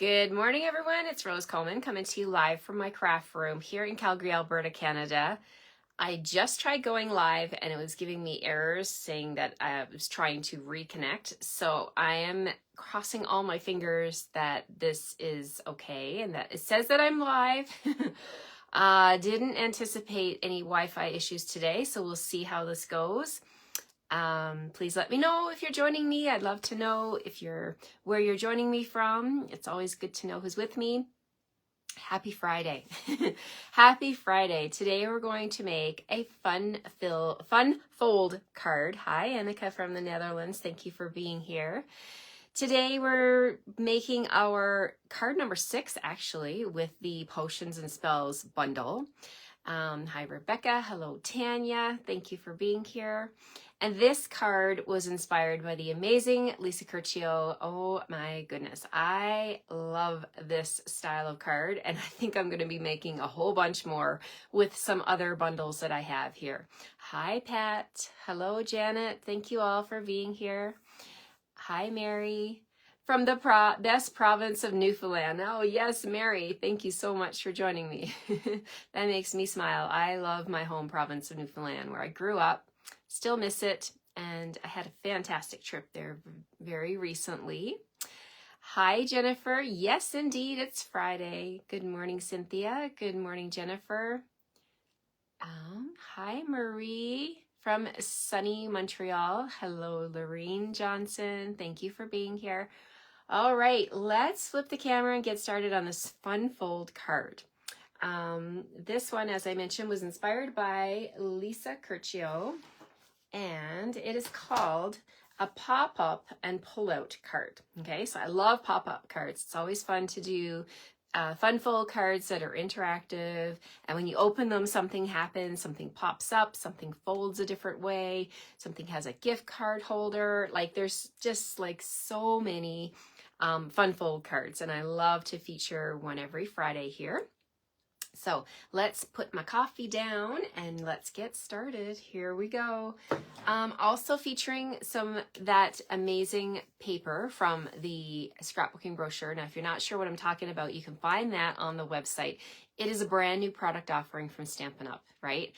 Good morning, everyone. It's Rose Coleman coming to you live from my craft room here in Calgary, Alberta, Canada. I just tried going live and it was giving me errors saying that I was trying to reconnect. So I am crossing all my fingers that this is okay and that it says that I'm live. Didn't anticipate any Wi-Fi issues today, so we'll see how this goes. Please let me know if you're joining me. I'd love to know where you're joining me from. It's always good to know who's with me. Happy Friday. Happy Friday. Today we're going to make a fun fold card. Hi, Annika from the Netherlands. Thank you for being here. Today we're making our card number 6 actually with the Potions and Spells bundle. Hi, Rebecca. Hello, Tanya. Thank you for being here. And this card was inspired by the amazing Lisa Curcio. Oh my goodness. I love this style of card, and I think I'm going to be making a whole bunch more with some other bundles that I have here. Hi, Pat. Hello, Janet. Thank you all for being here. Hi, Mary. From the best province of Newfoundland. Oh, yes, Mary. Thank you so much for joining me. That makes me smile. I love my home province of Newfoundland where I grew up. Still miss it. And I had a fantastic trip there very recently. Hi, Jennifer. Yes, indeed. It's Friday. Good morning, Cynthia. Good morning, Jennifer. Hi, Marie from sunny Montreal. Hello, Lorene Johnson. Thank you for being here. All right, let's flip the camera and get started on this fun fold card. This one, as I mentioned, was inspired by Lisa Curcio, and it is called a pop-up and pull-out card. Okay, so I love pop-up cards. It's always fun to do fun fold cards that are interactive, and when you open them, something happens, something pops up, something folds a different way, something has a gift card holder. Like there's just like so many fun fold cards, and I love to feature one every Friday here. So let's put my coffee down and let's get started. Here we go. Also featuring that amazing paper from the scrapbooking brochure. Now, if you're not sure what I'm talking about, you can find that on the website. It is a brand new product offering from Stampin' Up, right?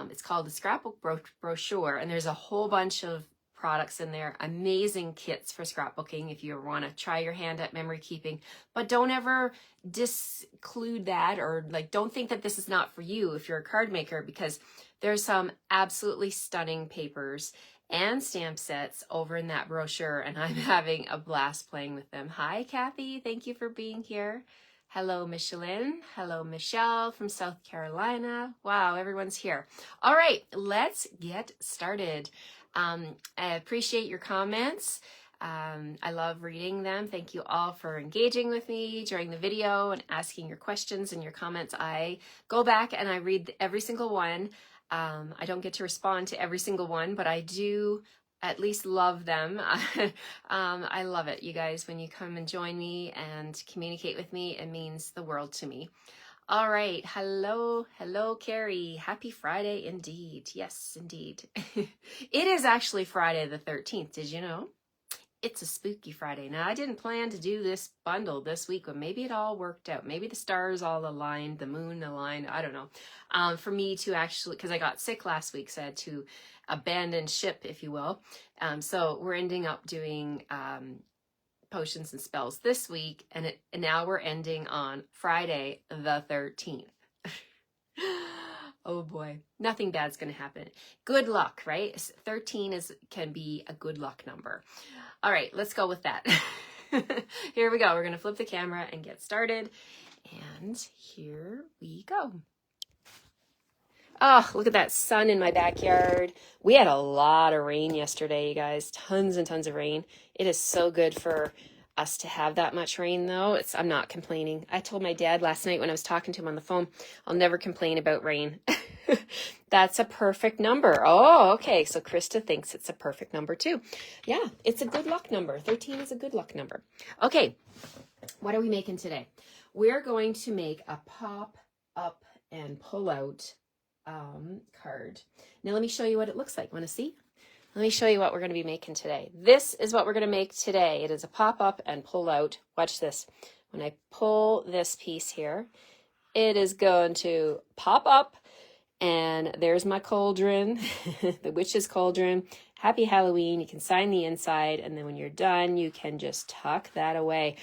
It's called the Scrapbook Brochure, and there's a whole bunch of products in there, amazing kits for scrapbooking if you want to try your hand at memory keeping, but don't ever disclude that, or like don't think that this is not for you if you're a card maker, because there's some absolutely stunning papers and stamp sets over in that brochure, and I'm having a blast playing with them. Hi, Kathy. Thank you for being here. Hello, Michelin. Hello, Michelle from South Carolina. Wow, everyone's here. All right, let's get started. I appreciate your comments. I love reading them. Thank you all for engaging with me during the video and asking your questions and your comments. I go back and I read every single one. I don't get to respond to every single one, but I do at least love them. I love it, you guys. When you come and join me and communicate with me, it means the world to me. All right. Hello, Carrie. Happy Friday indeed. Yes, indeed. It is actually Friday the 13th. Did you know? It's a spooky Friday. Now, I didn't plan to do this bundle this week, but maybe it all worked out. Maybe the stars all aligned, the moon aligned. I don't know. For me to actually, because I got sick last week, so I had to abandon ship, if you will. So we're ending up doing Potions and Spells this week, and now we're ending on Friday the 13th. Oh boy, nothing bad's gonna happen. Good luck, right? 13 can be a good luck number. All right, let's go with that. Here we go. We're gonna flip the camera and get started, and here we go. Oh, look at that sun in my backyard. We had a lot of rain yesterday, you guys. Tons and tons of rain. It is so good for us to have that much rain, though. I'm not complaining. I told my dad last night when I was talking to him on the phone, I'll never complain about rain. That's a perfect number. Oh, okay. So Krista thinks it's a perfect number too. Yeah, it's a good luck number. 13 is a good luck number. Okay, what are we making today? We're going to make a pop up and pull out card. Now let me show you what it looks like. Want to see? Let me show you what we're going to be making today. This is what we're going to make today. It is a pop up and pull out. Watch this. when I pull this piece here, it is going to pop up, and there's my cauldron, the witch's cauldron. Happy Halloween. You can sign the inside, and then when you're done, you can just tuck that away.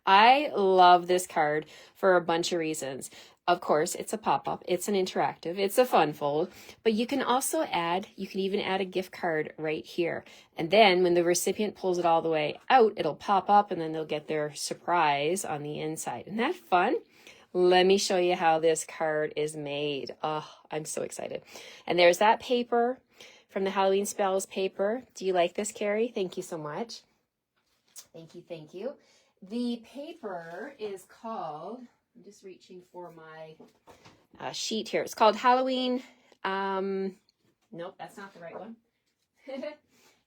I love this card for a bunch of reasons. Of course, it's a pop-up, it's an interactive, it's a fun fold, but you can also you can even add a gift card right here. And then when the recipient pulls it all the way out, it'll pop up, and then they'll get their surprise on the inside. Isn't that fun? Let me show you how this card is made. Oh, I'm so excited. And there's that paper from the Halloween Spells paper. Do you like this, Carrie? Thank you so much. Thank you, thank you. The paper is called, I'm just reaching for my sheet here. It's called Halloween. Nope, that's not the right one.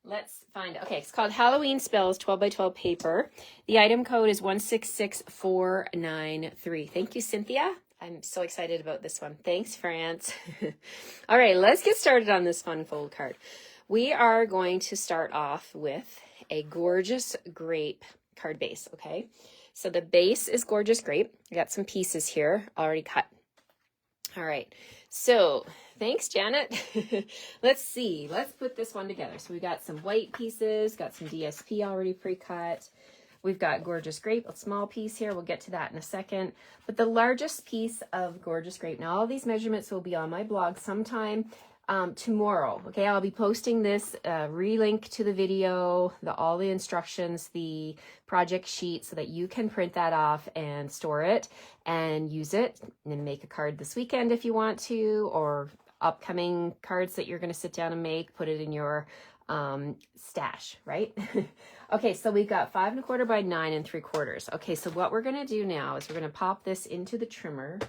Let's find it. Okay, it's called Halloween Spells 12 by 12 paper. The item code is 166493. Thank you, Cynthia. I'm so excited about this one. Thanks, France. All right, let's get started on this fun fold card. We are going to start off with a gorgeous grape card base, okay? So the base is gorgeous grape. I got some pieces here already cut. All right, so thanks, Janet. Let's see. Let's put this one together. So we got some white pieces, got some DSP already pre-cut. We've got gorgeous grape, a small piece here. We'll get to that in a second. But the largest piece of gorgeous grape. Now all these measurements will be on my blog sometime tomorrow. Okay, I'll be posting this relink to the video, all the instructions, the project sheet, so that you can print that off and store it and use it, and then make a card this weekend if you want to, or upcoming cards that you're going to sit down and make. Put it in your stash, right? Okay, so we've got 5 1/4 by 9 3/4. Okay, so what we're going to do now is we're going to pop this into the trimmer,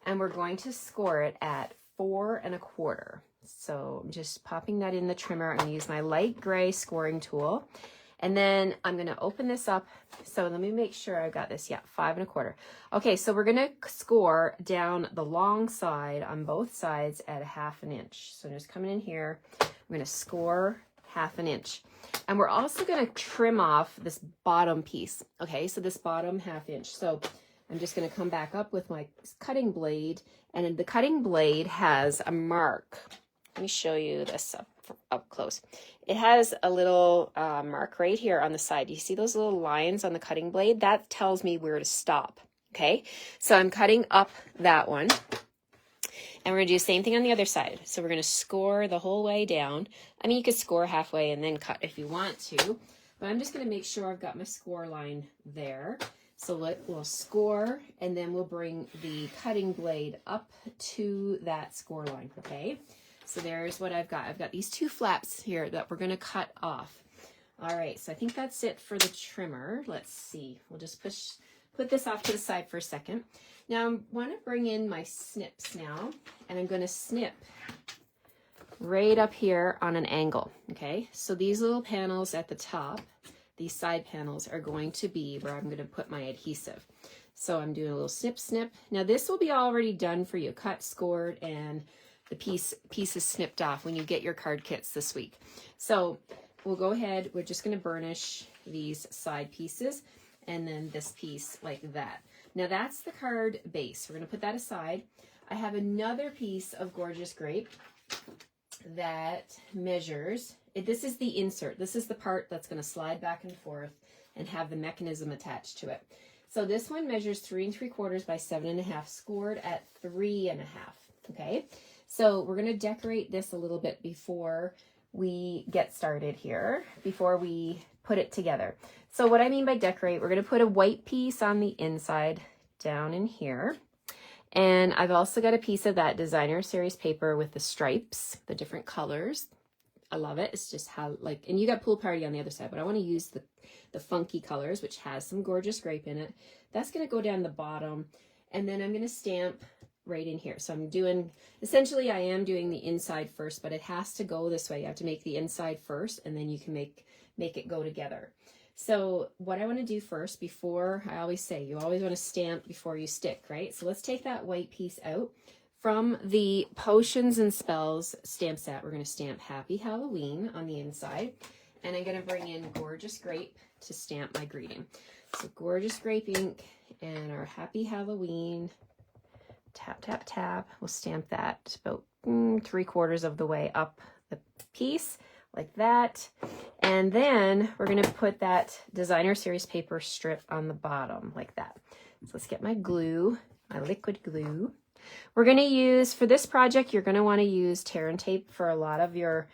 and we're going to score it at 4 1/4. So I'm just popping that in the trimmer. I'm going to use my light gray scoring tool, and then I'm going to open this up. So let me make sure I've got this. Yeah, 5 1/4. Okay, so we're going to score down the long side on both sides at 1/2 inch. So I'm just coming in here. I'm going to score 1/2 inch. And we're also going to trim off this bottom piece. Okay, so this bottom 1/2 inch. So I'm just going to come back up with my cutting blade, and the cutting blade has a mark. Let me show you this up close. It has a little mark right here on the side. You see those little lines on the cutting blade? That tells me where to stop. Okay, so I'm cutting up that one. And we're going to do the same thing on the other side. So we're going to score the whole way down. I mean, you could score halfway and then cut if you want to. But I'm just going to make sure I've got my score line there. So we'll score, and then we'll bring the cutting blade up to that score line, okay? So there's what I've got. I've got these 2 flaps here that we're going to cut off. All right, so I think that's it for the trimmer. Let's see. We'll just put this off to the side for a second. Now I want to bring in my snips now, and I'm going to snip right up here on an angle, okay? So these little panels at the top, these side panels, are going to be where I'm going to put my adhesive. So I'm doing a little snip, snip. Now this will be already done for you, cut, scored, and the piece is snipped off when you get your card kits this week. So we'll go ahead, we're just going to burnish these side pieces, and then this piece like that. Now that's the card base. We're going to put that aside. I have another piece of gorgeous grape that measures. This is the insert. This is the part that's going to slide back and forth and have the mechanism attached to it. So this one measures 3 3/4 by 7 1/2, scored at 3 1/2. Okay, so we're going to decorate this a little bit before we get started here, before we put it together. So what I mean by decorate, we're going to put a white piece on the inside down in here. And I've also got a piece of that designer series paper with the stripes, the different colors. I love it. It's just how, like, and you got Pool Party on the other side, but I want to use the funky colors, which has some gorgeous grape in it. That's going to go down the bottom. And then I'm going to stamp right in here. So I'm doing, essentially I am doing the inside first, but it has to go this way. You have to make the inside first, and then you can make it go together. So what I want to do first, before, I always say, you always want to stamp before you stick, right? So let's take that white piece out. From the Potions and Spells stamp set, we're going to stamp Happy Halloween on the inside. And I'm going to bring in Gorgeous Grape to stamp my greeting. So Gorgeous Grape ink and our Happy Halloween. Tap, tap, tap. We'll stamp that about 3/4 of the way up the piece, like that. And then we're going to put that Designer Series paper strip on the bottom, like that. So let's get my glue, my liquid glue. We're going to use, for this project, you're going to want to use tear and tape for a lot of your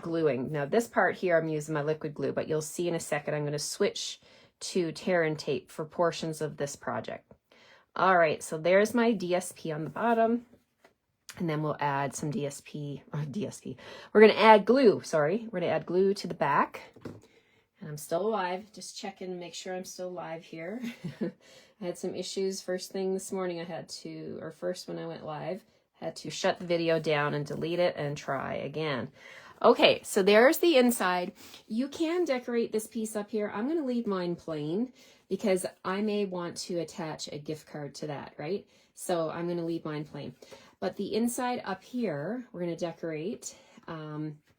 gluing. Now this part here, I'm using my liquid glue, but you'll see in a second, I'm going to switch to tear and tape for portions of this project. All right, so there's my DSP on the bottom, and then we'll add some DSP. We're going to add glue, sorry. We're going to add glue to the back. And I'm still alive, just checking to make sure I'm still live here. I had some issues first thing this morning. First when I went live, had to shut the video down and delete it and try again. Okay, so there's the inside. You can decorate this piece up here. I'm going to leave mine plain because I may want to attach a gift card to that, right? So I'm going to leave mine plain. But the inside up here, we're going to decorate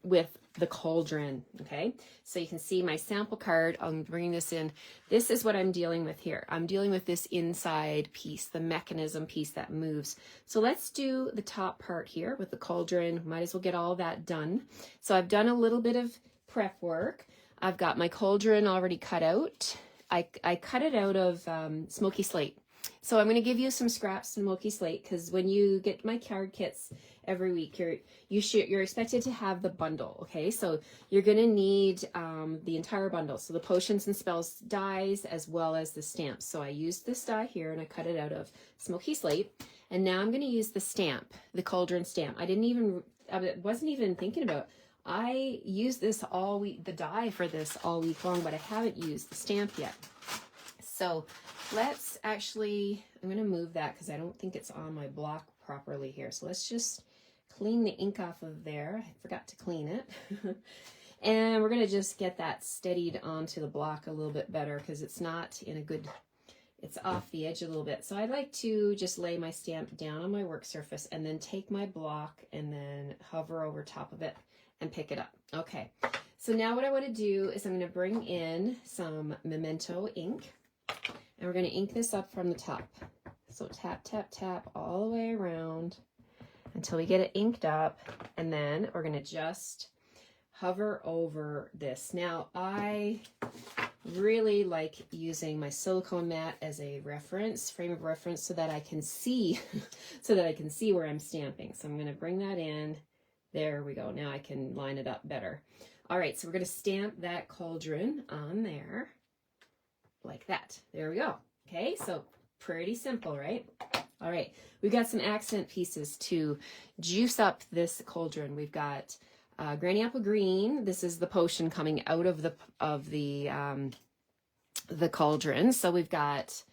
with the cauldron, okay? So you can see my sample card. I'm bringing this in. This is what I'm dealing with here. I'm dealing with this inside piece, the mechanism piece that moves. So let's do the top part here with the cauldron. Might as well get all that done. So I've done a little bit of prep work. I've got my cauldron already cut out. I cut it out of smoky slate. So I'm going to give you some scraps of smoky slate because when you get my card kits every week, you're expected to have the bundle, okay? So you're going to need the entire bundle. So the potions and spells dies as well as the stamps. So I used this die here and I cut it out of smoky slate. And now I'm going to use the stamp, the cauldron stamp. I wasn't even thinking about, I used this all week, the die for this all week long, but I haven't used the stamp yet. So let's actually, I'm going to move that because I don't think it's on my block properly here. So let's just clean the ink off of there. I forgot to clean it. And we're going to just get that steadied onto the block a little bit better because it's not in a good, it's off the edge a little bit. So I like to just lay my stamp down on my work surface and then take my block and then hover over top of it and pick it up. Okay, so now what I want to do is I'm going to bring in some Memento ink. And we're going to ink this up from the top. So tap, tap, tap all the way around until we get it inked up. And then we're going to just hover over this. Now, I really like using my silicone mat as a reference, frame of reference, so that I can see, where I'm stamping. So I'm going to bring that in. There we go. Now I can line it up better. All right, so we're going to stamp that cauldron on there. Like that. There we go. Okay, so pretty simple, right? All right, we've got some accent pieces to juice up this cauldron. We've got Granny Apple Green. This is the potion coming out of the cauldron. So we've got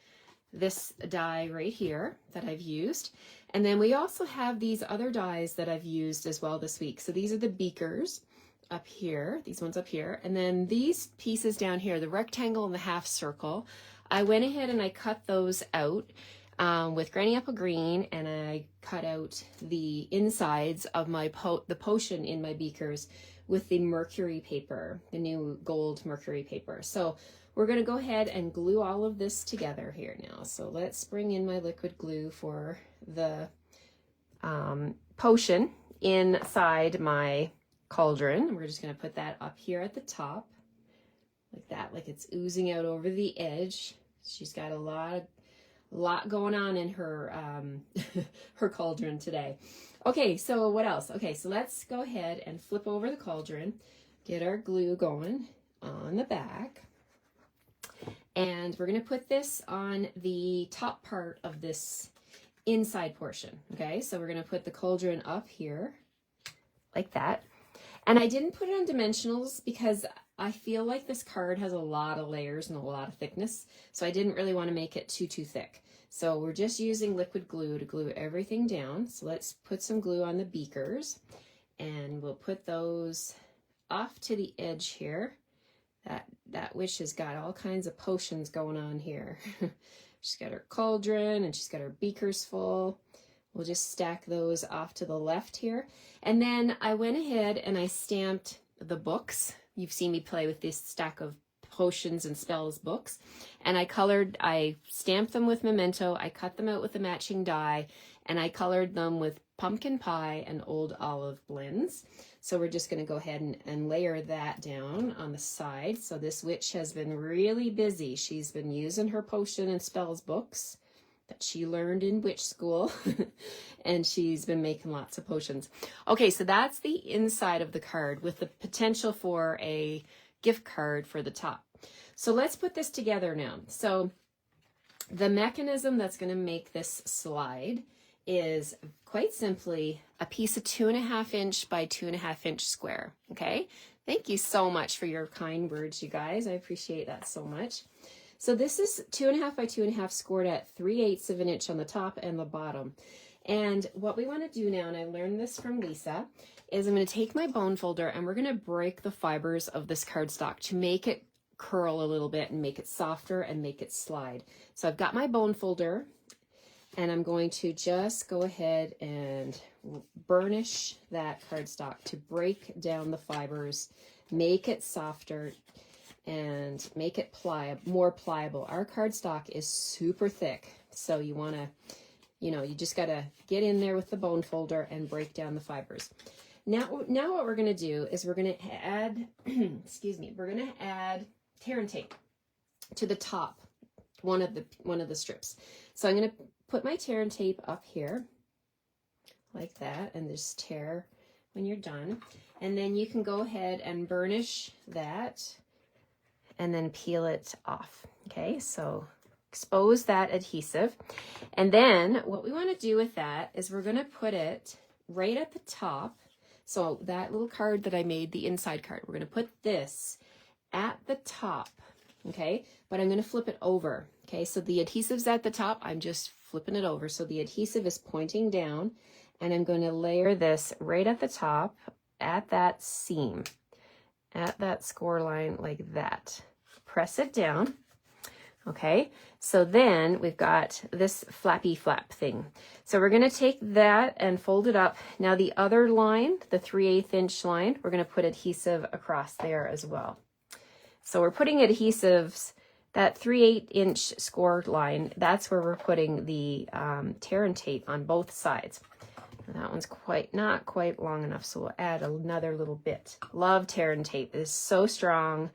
this die right here that I've used. And then we also have these other dies that I've used as well this week. So these are the beakers up here, these ones up here, and then these pieces down here, the rectangle and the half circle, I went ahead and I cut those out with Granny Apple Green, and I cut out the insides of my the potion in my beakers with the mercury paper, the new gold mercury paper. So we're going to go ahead and glue all of this together here now. So let's bring in my liquid glue for the potion inside my cauldron. We're just going to put that up here at the top like that, like it's oozing out over the edge. She's got a lot going on in her her cauldron today. Okay, so what else? Okay, so let's go ahead and flip over the cauldron, get our glue going on the back, and we're going to put this on the top part of this inside portion. Okay, so we're going to put the cauldron up here like that. And I didn't put it on dimensionals because I feel like this card has a lot of layers and a lot of thickness. So I didn't really want to make it too thick. So we're just using liquid glue to glue everything down. So let's put some glue on the beakers and we'll put those off to the edge here. That witch has got all kinds of potions going on here. She's got her cauldron and she's got her beakers full. We'll just stack those off to the left here. And then I went ahead and I stamped the books. You've seen me play with this stack of potions and spells books. And I stamped them with Memento, I cut them out with a matching die, and I colored them with pumpkin pie and old olive blends. So we're just going to go ahead and layer that down on the side. So this witch has been really busy. She's been using her potion and spells books that she learned in witch school, and she's been making lots of potions. Okay, so that's the inside of the card with the potential for a gift card for the top. So let's put this together now. So the mechanism that's going to make this slide is quite simply a piece of 2.5 inch by 2.5 inch square. Okay, thank you so much for your kind words, you guys. I appreciate that so much. So this is 2.5 by 2.5 scored at 3/8 of an inch on the top and the bottom. And what we want to do now, and I learned this from Lisa, is I'm going to take my bone folder and we're going to break the fibers of this cardstock to make it curl a little bit and make it softer and make it slide. So I've got my bone folder, and I'm going to just go ahead and burnish that cardstock to break down the fibers, make it softer, and make it more pliable. Our cardstock is super thick, so you want to, you just got to get in there with the bone folder and break down the fibers. Now what we're going to do is we're going to add, excuse me, we're going to add tear and tape to the top, one of the strips. So I'm going to put my tear and tape up here like that, and just tear when you're done. And then you can go ahead and burnish that and then peel it off. Okay, so expose that adhesive. And then what we want to do with that is we're going to put it right at the top. So that little card that I made, the inside card, we're going to put this at the top. Okay, but I'm going to flip it over. Okay, so the adhesive's at the top. I'm just flipping it over. So the adhesive is pointing down, and I'm going to layer this right at the top at that seam, at that score line like that. Press it down. Okay, so then we've got this flappy flap thing. So we're going to take that and fold it up. Now the other line, the 3/8 inch line, we're going to put adhesive across there as well. So we're putting adhesives, that 3/8 inch score line, that's where we're putting the tear and tape on both sides. And that one's not quite long enough, so we'll add another little bit. Love tear and tape. It is so strong,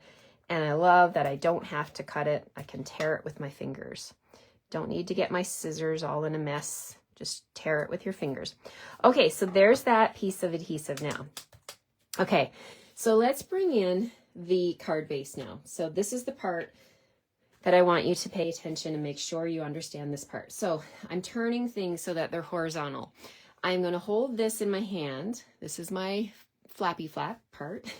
and I love that I don't have to cut it. I can tear it with my fingers. Don't need to get my scissors all in a mess. Just tear it with your fingers. Okay, so there's that piece of adhesive now. Okay, so let's bring in the card base now. So this is the part that I want you to pay attention and make sure you understand this part. So I'm turning things so that they're horizontal. I'm going to hold this in my hand. This is my flappy flap part,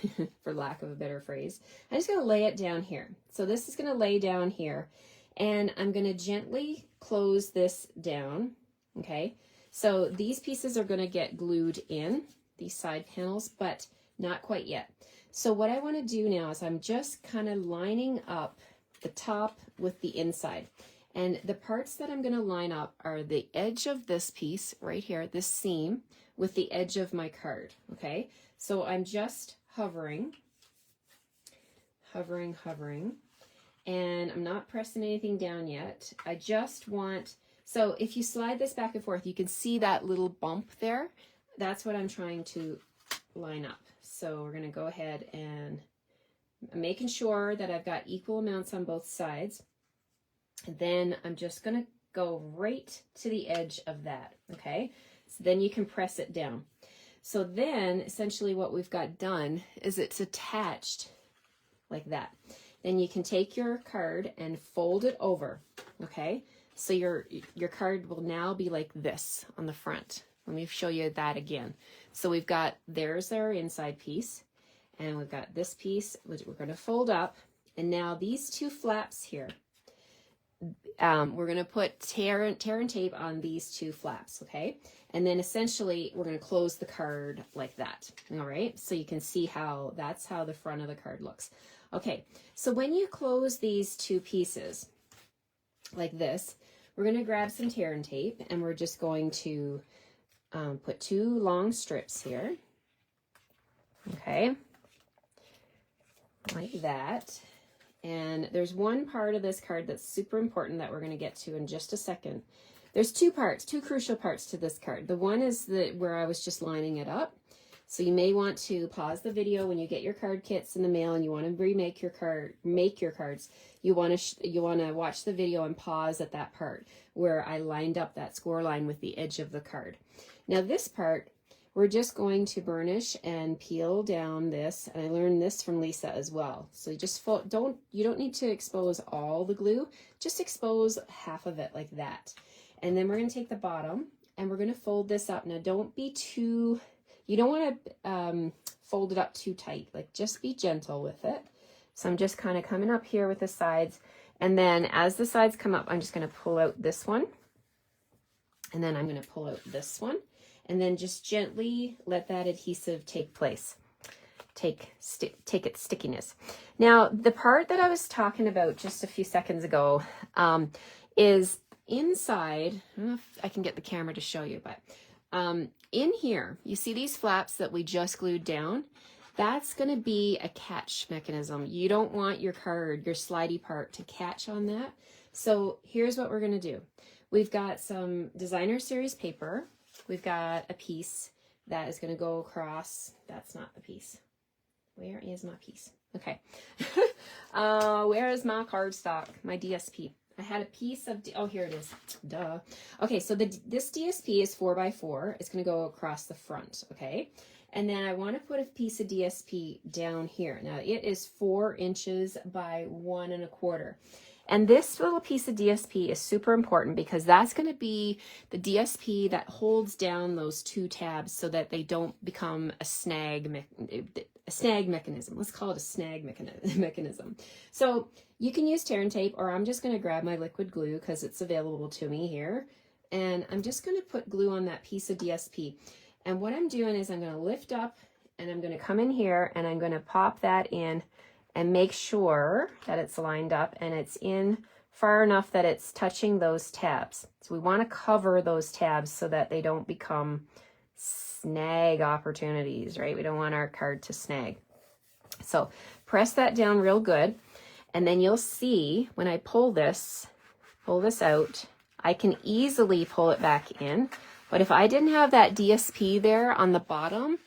for lack of a better phrase. I'm just going to lay it down here. So this is going to lay down here, and I'm going to gently close this down. Okay, so these pieces are going to get glued in, these side panels, but not quite yet. So what I want to do now is I'm just kind of lining up the top with the inside. And the parts that I'm going to line up are the edge of this piece right here, this seam, with the edge of my card. Okay, so I'm just hovering, and I'm not pressing anything down yet. I just want, so if you slide this back and forth, you can see that little bump there. That's what I'm trying to line up. So we're going to go ahead and making sure that I've got equal amounts on both sides. And then I'm just going to go right to the edge of that. Okay, so then you can press it down. So then essentially what we've got done is it's attached like that. Then you can take your card and fold it over. Okay, so your card will now be like this on the front. Let me show you that again. So we've got, there's our inside piece, and we've got this piece, which we're going to fold up. And now these two flaps here, we're going to put tear and tape on these two flaps, okay? And then essentially we're going to close the card like that, all right? So you can see how, that's how the front of the card looks. Okay, so when you close these two pieces like this, we're going to grab some tear and tape, and we're just going to put two long strips here, okay, like that. And there's one part of this card that's super important that we're going to get to in just a second. There's two parts, two crucial parts to this card. The one is where I was just lining it up. So you may want to pause the video when you get your card kits in the mail and you want to remake your cards. You want to watch the video and pause at that part where I lined up that score line with the edge of the card. Now this part, we're just going to burnish and peel down this, and I learned this from Lisa as well. So you just don't need to expose all the glue, just expose half of it like that. And then we're going to take the bottom and we're going to fold this up. Now don't be too, you don't want to fold it up too tight, like just be gentle with it. So I'm just kind of coming up here with the sides, and then as the sides come up, I'm just going to pull out this one, and then I'm going to pull out this one. And then just gently let that adhesive take place, take its stickiness. Now, the part that I was talking about just a few seconds ago is inside. I don't know if I can get the camera to show you, but in here, you see these flaps that we just glued down? That's going to be a catch mechanism. You don't want your card, your slidey part, to catch on that. So here's what we're going to do. We've got some designer series paper. We've got a piece that is going to go across. That's not the piece. Where is my piece? Okay. Where is my cardstock? My DSP. I had a piece of, oh, here it is. Duh. Okay, so this DSP is 4x4. It's going to go across the front, okay? And then I want to put a piece of DSP down here. Now, it is 4 inches by 1 1/4. And this little piece of DSP is super important because that's going to be the DSP that holds down those 2 tabs so that they don't become a snag mechanism. Let's call it a snag mechanism. So you can use tear and tape, or I'm just going to grab my liquid glue because it's available to me here. And I'm just going to put glue on that piece of DSP. And what I'm doing is I'm going to lift up and I'm going to come in here and I'm going to pop that in and make sure that it's lined up and it's in far enough that it's touching those tabs. So we want to cover those tabs so that they don't become snag opportunities, right? We don't want our card to snag. So press that down real good. And then you'll see when I pull this out, I can easily pull it back in. But if I didn't have that DSP there on the bottom,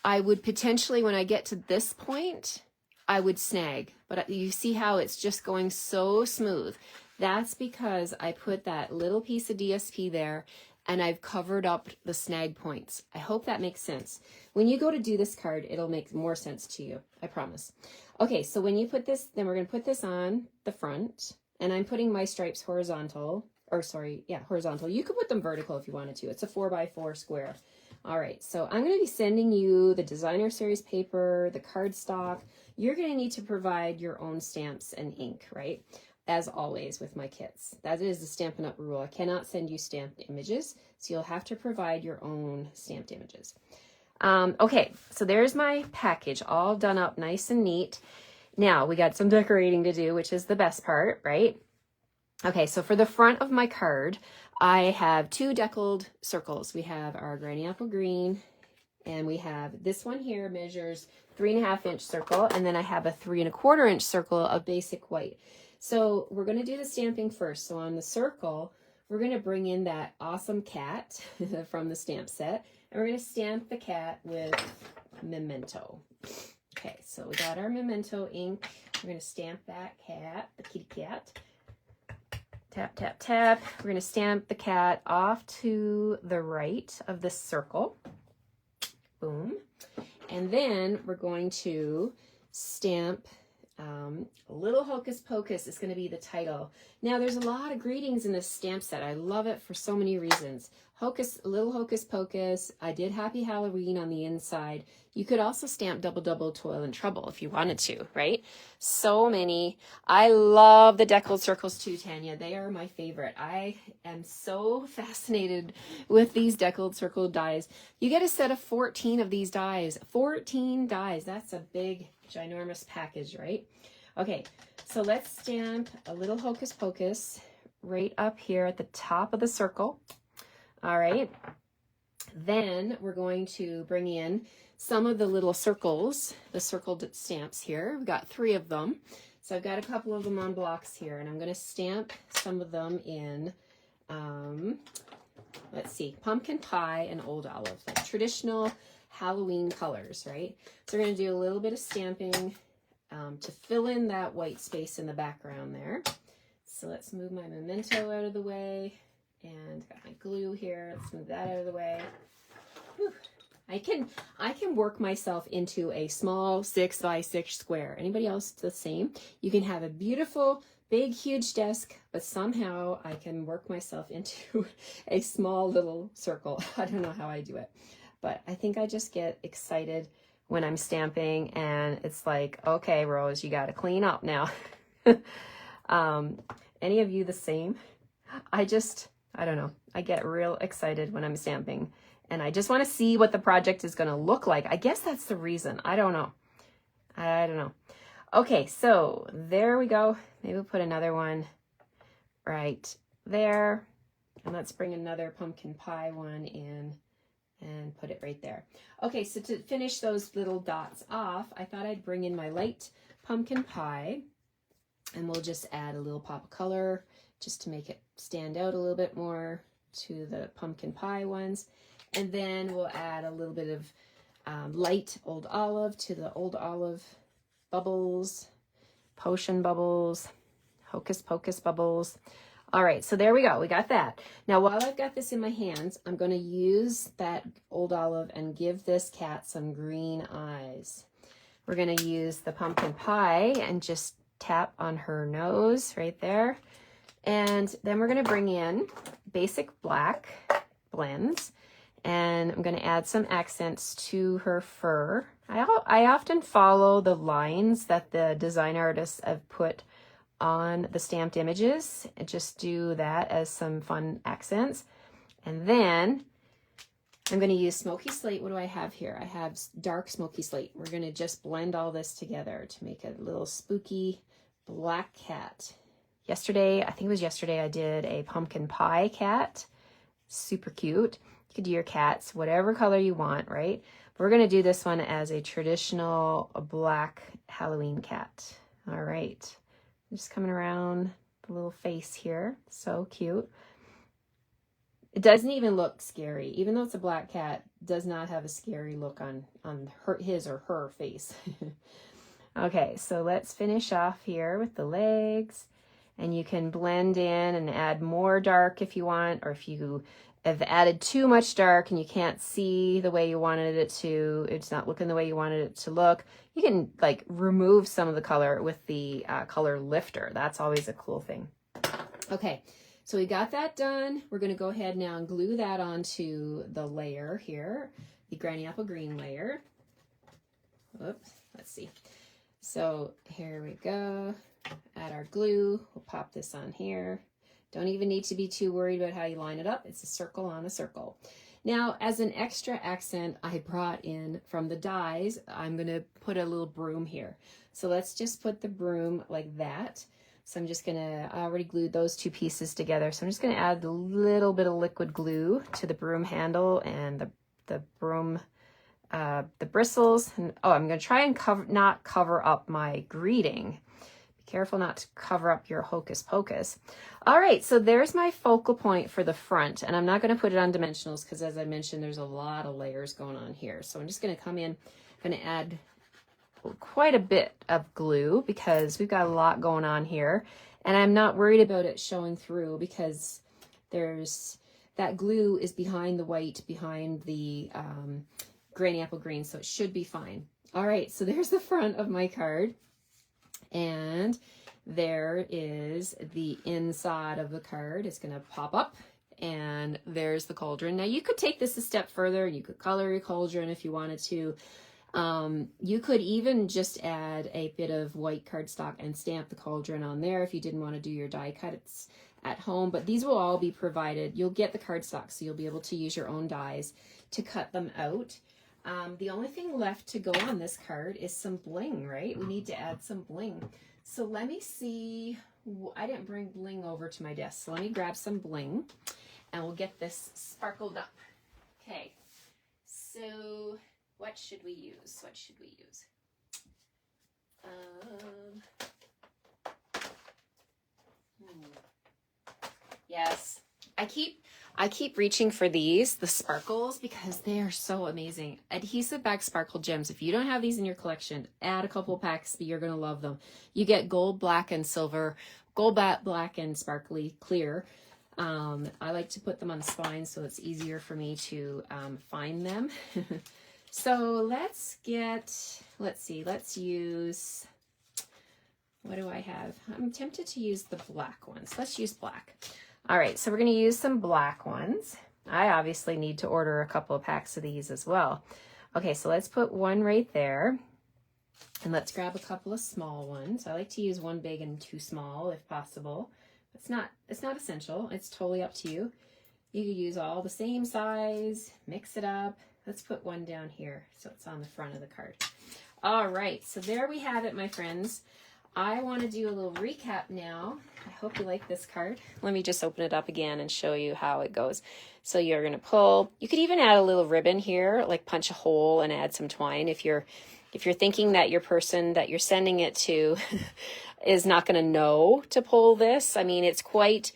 I would potentially, when I get to this point, I would snag. But you see how it's just going so smooth. That's because I put that little piece of DSP there and I've covered up the snag points. I hope that makes sense. When you go to do this card, it'll make more sense to you. I promise. Okay, so when you put this, then we're going to put this on the front, and I'm putting my stripes horizontal, horizontal. You could put them vertical if you wanted to. It's a 4x4 square. All right, so I'm going to be sending you the designer series paper, the cardstock. You're going to need to provide your own stamps and ink, right? As always with my kits. That is the Stampin' Up! Rule. I cannot send you stamped images, so you'll have to provide your own stamped images. Okay, so there's my package all done up nice and neat. Now we got some decorating to do, which is the best part, right? Okay, so for the front of my card, I have 2 deckled circles. We have our Granny Apple Green, and we have this one here measures 3.5 inch circle, and then I have a 3 1/4 inch circle of basic white. So we're going to do the stamping first. So on the circle, we're going to bring in that awesome cat from the stamp set, and we're going to stamp the cat with Memento. Okay, so we got our Memento ink. We're going to stamp that cat, the kitty cat. Tap, tap, tap. We're going to stamp the cat off to the right of the circle. Boom. And then we're going to stamp Little Hocus Pocus is going to be the title. Now, there's a lot of greetings in this stamp set. I love it for so many reasons. Little Hocus Pocus. I did Happy Halloween on the inside. You could also stamp Double Double Toil and Trouble if you wanted to, right? So many. I love the deckled circles too, Tanya. They are my favorite. I am so fascinated with these deckled circle dies. You get a set of 14 of these dies. 14 dies. That's a big, ginormous package, right? Okay, so let's stamp a Little Hocus Pocus right up here at the top of the circle. All right. Then we're going to bring in some of the little circles, the circled stamps here. We've got 3 of them. So I've got a couple of them on blocks here, and I'm going to stamp some of them in, let's see, pumpkin pie and old olive, like traditional Halloween colors, right? So we're going to do a little bit of stamping to fill in that white space in the background there. So let's move my memento out of the way, and got my glue here. Let's move that out of the way. Whew. I can work myself into a small 6x6 square. Anybody else the same? You can have a beautiful, big, huge desk, but somehow I can work myself into a small little circle. I don't know how I do it, but I think I just get excited when I'm stamping, and it's like, okay, Rose, you got to clean up now. Any of you the same? I don't know. I get real excited when I'm stamping, and I just want to see what the project is going to look like. I guess that's the reason. I don't know. Okay, so there we go. Maybe we'll put another one right there. And let's bring another pumpkin pie one in and put it right there. Okay, so to finish those little dots off, I thought I'd bring in my light pumpkin pie, and we'll just add a little pop of color just to make it stand out a little bit more to the pumpkin pie ones. And then we'll add a little bit of light old olive to the old olive bubbles, potion bubbles, hocus pocus bubbles. All right, so there we go. We got that. Now, while I've got this in my hands, I'm going to use that old olive and give this cat some green eyes. We're going to use the pumpkin pie and just tap on her nose right there. And then we're going to bring in basic black blends, and I'm going to add some accents to her fur. I often follow the lines that the design artists have put on the stamped images and just do that as some fun accents. And then I'm going to use smoky slate. What do I have here? I have dark smoky slate. We're going to just blend all this together to make a little spooky black cat. Yesterday, I think it was yesterday, I did a pumpkin pie cat. Super cute. You could do your cats whatever color you want, right? But we're going to do this one as a traditional black Halloween cat. All right. Just coming around the little face here. So cute. It doesn't even look scary. Even though it's a black cat, does not have a scary look on his or her face. Okay, so let's finish off here with the legs. And you can blend in and add more dark if you want, or if you have added too much dark and you can't see the way you wanted it to, it's not looking the way you wanted it to look, you can like remove some of the color with the color lifter. That's always a cool thing. Okay, so we got that done. We're going to go ahead now and glue that onto the layer here, the Granny Apple Green layer. Oops, let's see. So here we go. Add our glue. We'll pop this on here. Don't even need to be too worried about how you line it up. It's a circle on a circle. Now, as an extra accent, I brought in from the dies, I'm going to put a little broom here. So let's just put the broom like that. So I'm just going to, I already glued those two pieces together. So I'm just going to add a little bit of liquid glue to the broom handle and the broom, the bristles. And, oh, I'm going to try and not cover up my greeting. Careful not to cover up your hocus pocus. All right, so there's my focal point for the front, and I'm not going to put it on dimensionals because, as I mentioned, there's a lot of layers going on here. So I'm just going to come in, going to add quite a bit of glue because we've got a lot going on here, and I'm not worried about it showing through because there's that glue is behind the white, behind the Granny Apple Green, so it should be fine. All right, so there's the front of my card. And there is the inside of the card. It's going to pop up, and there's the cauldron. Now, you could take this a step further. You could color your cauldron if you wanted to. You could even just add a bit of white cardstock and stamp the cauldron on there if you didn't want to do your die cuts at home. But these will all be provided. You'll get the cardstock, so you'll be able to use your own dies to cut them out. The only thing left to go on this card is some bling, right? We need to add some bling. So let me see. I didn't bring bling over to my desk. So let me grab some bling and we'll get this sparkled up. Okay. So what should we use? What should we use? Yes. I keep reaching for these, the sparkles, because they are so amazing. Adhesive back sparkle gems. If you don't have these in your collection, add a couple packs. You're going to love them. You get gold, black, and silver. Gold, black, and sparkly clear. I like to put them on the spine so it's easier for me to find them. So let's use, what do I have? I'm tempted to use the black ones. Let's use black. All right, so we're going to use some black ones. I obviously need to order a couple of packs of these as well. Okay, so let's put one right there. And let's grab a couple of small ones. I like to use one big and two small if possible. It's not essential. It's totally up to you. You could use all the same size, mix it up. Let's put one down here so it's on the front of the card. All right, so there we have it, my friends. I want to do a little recap now. I hope you like this card. Let me just open it up again and show you how it goes. So you're going to pull. You could even add a little ribbon here, like punch a hole and add some twine if you're thinking that your person that you're sending it to is not going to know to pull this. I mean, it's quite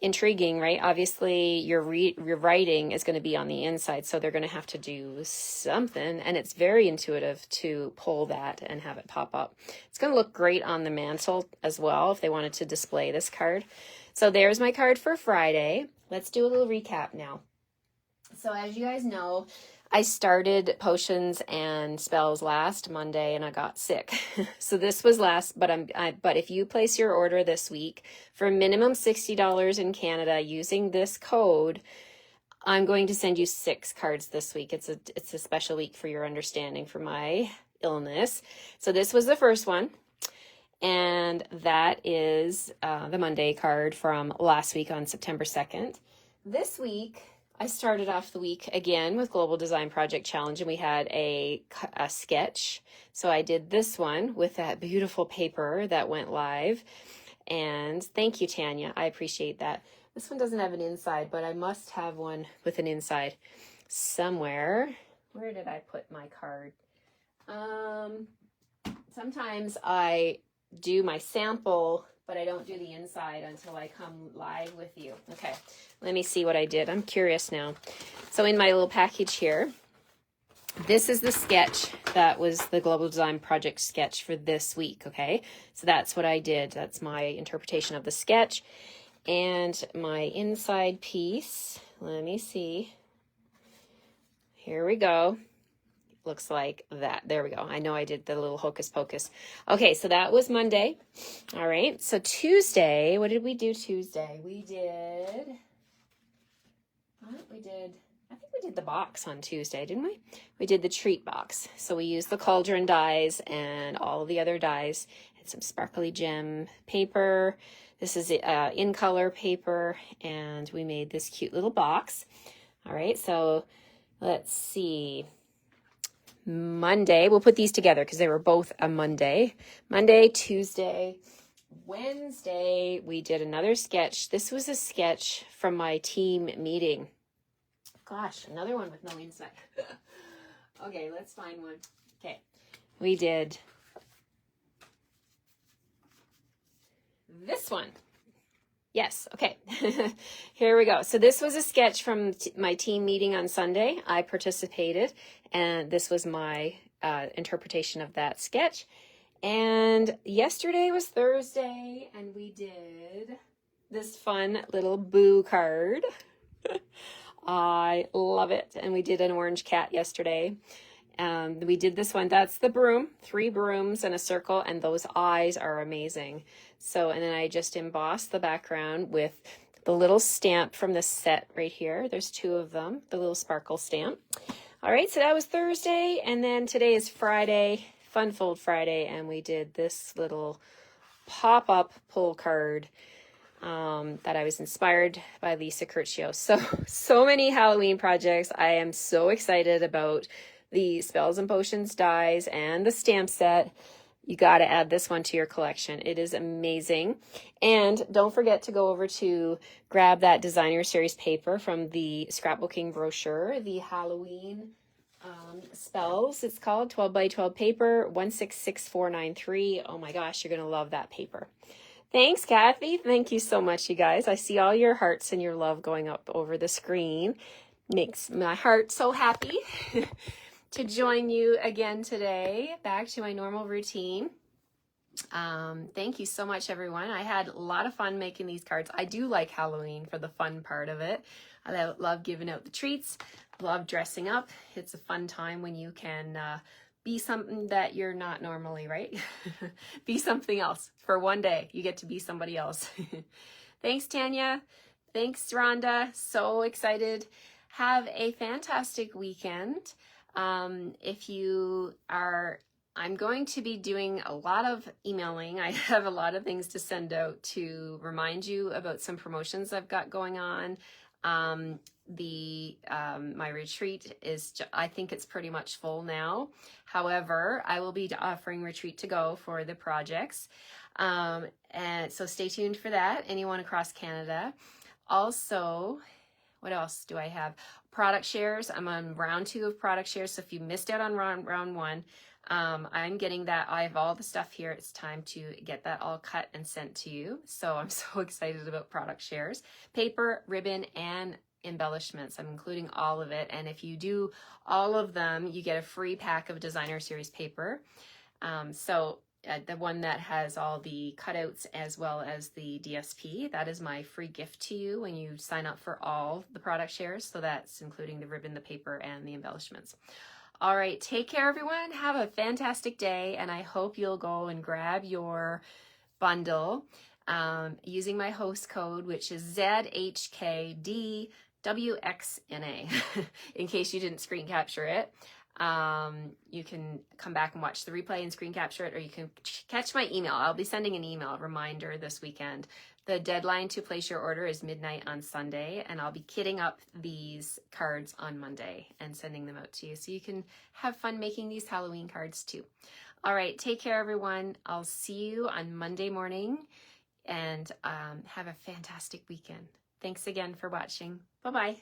intriguing, right? Obviously, your writing is going to be on the inside, so they're going to have to do something, and it's very intuitive to pull that and have it pop up. It's going to look great on the mantle as well if they wanted to display this card. So there's my card for Friday. Let's do a little recap now. So as you guys know, I started potions and spells last Monday and I got sick. So this was last, but if you place your order this week for a minimum $60 in Canada using this code, I'm going to send you 6 cards this week. It's a special week for your understanding for my illness. So this was the first one. And that is the Monday card from last week on September 2nd. This week, I started off the week again with Global Design Project Challenge, and we had a sketch. So I did this one with that beautiful paper that went live. And thank you, Tanya. I appreciate that. This one doesn't have an inside, but I must have one with an inside somewhere. Where did I put my card? Sometimes I do my sample, but I don't do the inside until I come live with you. Okay, let me see what I did. I'm curious now. So in my little package here, this is the sketch that was the Global Design Project sketch for this week, okay? So that's what I did. That's my interpretation of the sketch. And my inside piece, let me see. Here we go. Looks like that. There we go. I know I did the little hocus pocus. Okay, so that was Monday. All right, so Tuesday, what did we do Tuesday? I think we did the box on Tuesday, didn't we? We did the treat box. So we used the cauldron dies and all of the other dies and some sparkly gem paper. This is in color paper, and we made this cute little box. All right, so let's see. Monday, we'll put these together because they were both a Monday. Monday, Tuesday, Wednesday, we did another sketch. This was a sketch from my team meeting. Gosh, another one with no inside. Okay, let's find one. Okay, we did this one. Yes, okay. Here we go. So this was a sketch from my team meeting on Sunday. I participated, and this was my interpretation of that sketch. And yesterday was Thursday, and we did this fun little boo card. I love it. And we did an orange cat yesterday. We did this one. That's the broom, 3 brooms in a circle, and those eyes are amazing. So, and then I just embossed the background with the little stamp from the set right here. There's 2 of them, the little sparkle stamp. All right, so that was Thursday, and then today is Friday, Fun Fold Friday, and we did this little pop-up pull card that I was inspired by Lisa Curcio. So many Halloween projects. I am so excited about the Spells and Potions dies and the stamp set. You got to add this one to your collection. It is amazing. And don't forget to go over to grab that designer series paper from the scrapbooking brochure, the Halloween spells. It's called 12 by 12 paper, 166493. Oh my gosh, you're going to love that paper. Thanks, Kathy. Thank you so much, you guys. I see all your hearts and your love going up over the screen. Makes my heart so happy to join you again today, back to my normal routine. Thank you so much, everyone. I had a lot of fun making these cards. I do like Halloween for the fun part of it. I love giving out the treats, love dressing up. It's a fun time when you can be something that you're not normally, right? Be something else for one day. You get to be somebody else. Thanks, Tanya. Thanks, Rhonda. So excited. Have a fantastic weekend. If you are, I'm going to be doing a lot of emailing. I have a lot of things to send out to remind you about some promotions I've got going on. My retreat is, I think it's pretty much full now. However, I will be offering retreat to go for the projects. And so stay tuned for that. Anyone across Canada. Also, what else do I have? Product shares. I'm on round 2 of product shares. So if you missed out on round 1, I'm getting that. I have all the stuff here. It's time to get that all cut and sent to you. So I'm so excited about product shares. Paper, ribbon, and embellishments. I'm including all of it. And if you do all of them, you get a free pack of Designer Series paper. The one that has all the cutouts as well as the DSP, that is my free gift to you when you sign up for all the product shares. So that's including the ribbon, the paper, and the embellishments. All right, take care, everyone. Have a fantastic day, and I hope you'll go and grab your bundle using my host code, which is ZHKDWXNA, in case you didn't screen capture it. You can come back and watch the replay and screen capture it, or you can catch my email. I'll be sending an email reminder this weekend. The deadline to place your order is midnight on Sunday, and I'll be kitting up these cards on Monday and sending them out to you so you can have fun making these Halloween cards too. All right, take care, everyone. I'll see you on Monday morning, and have a fantastic weekend. Thanks again for watching. Bye-bye.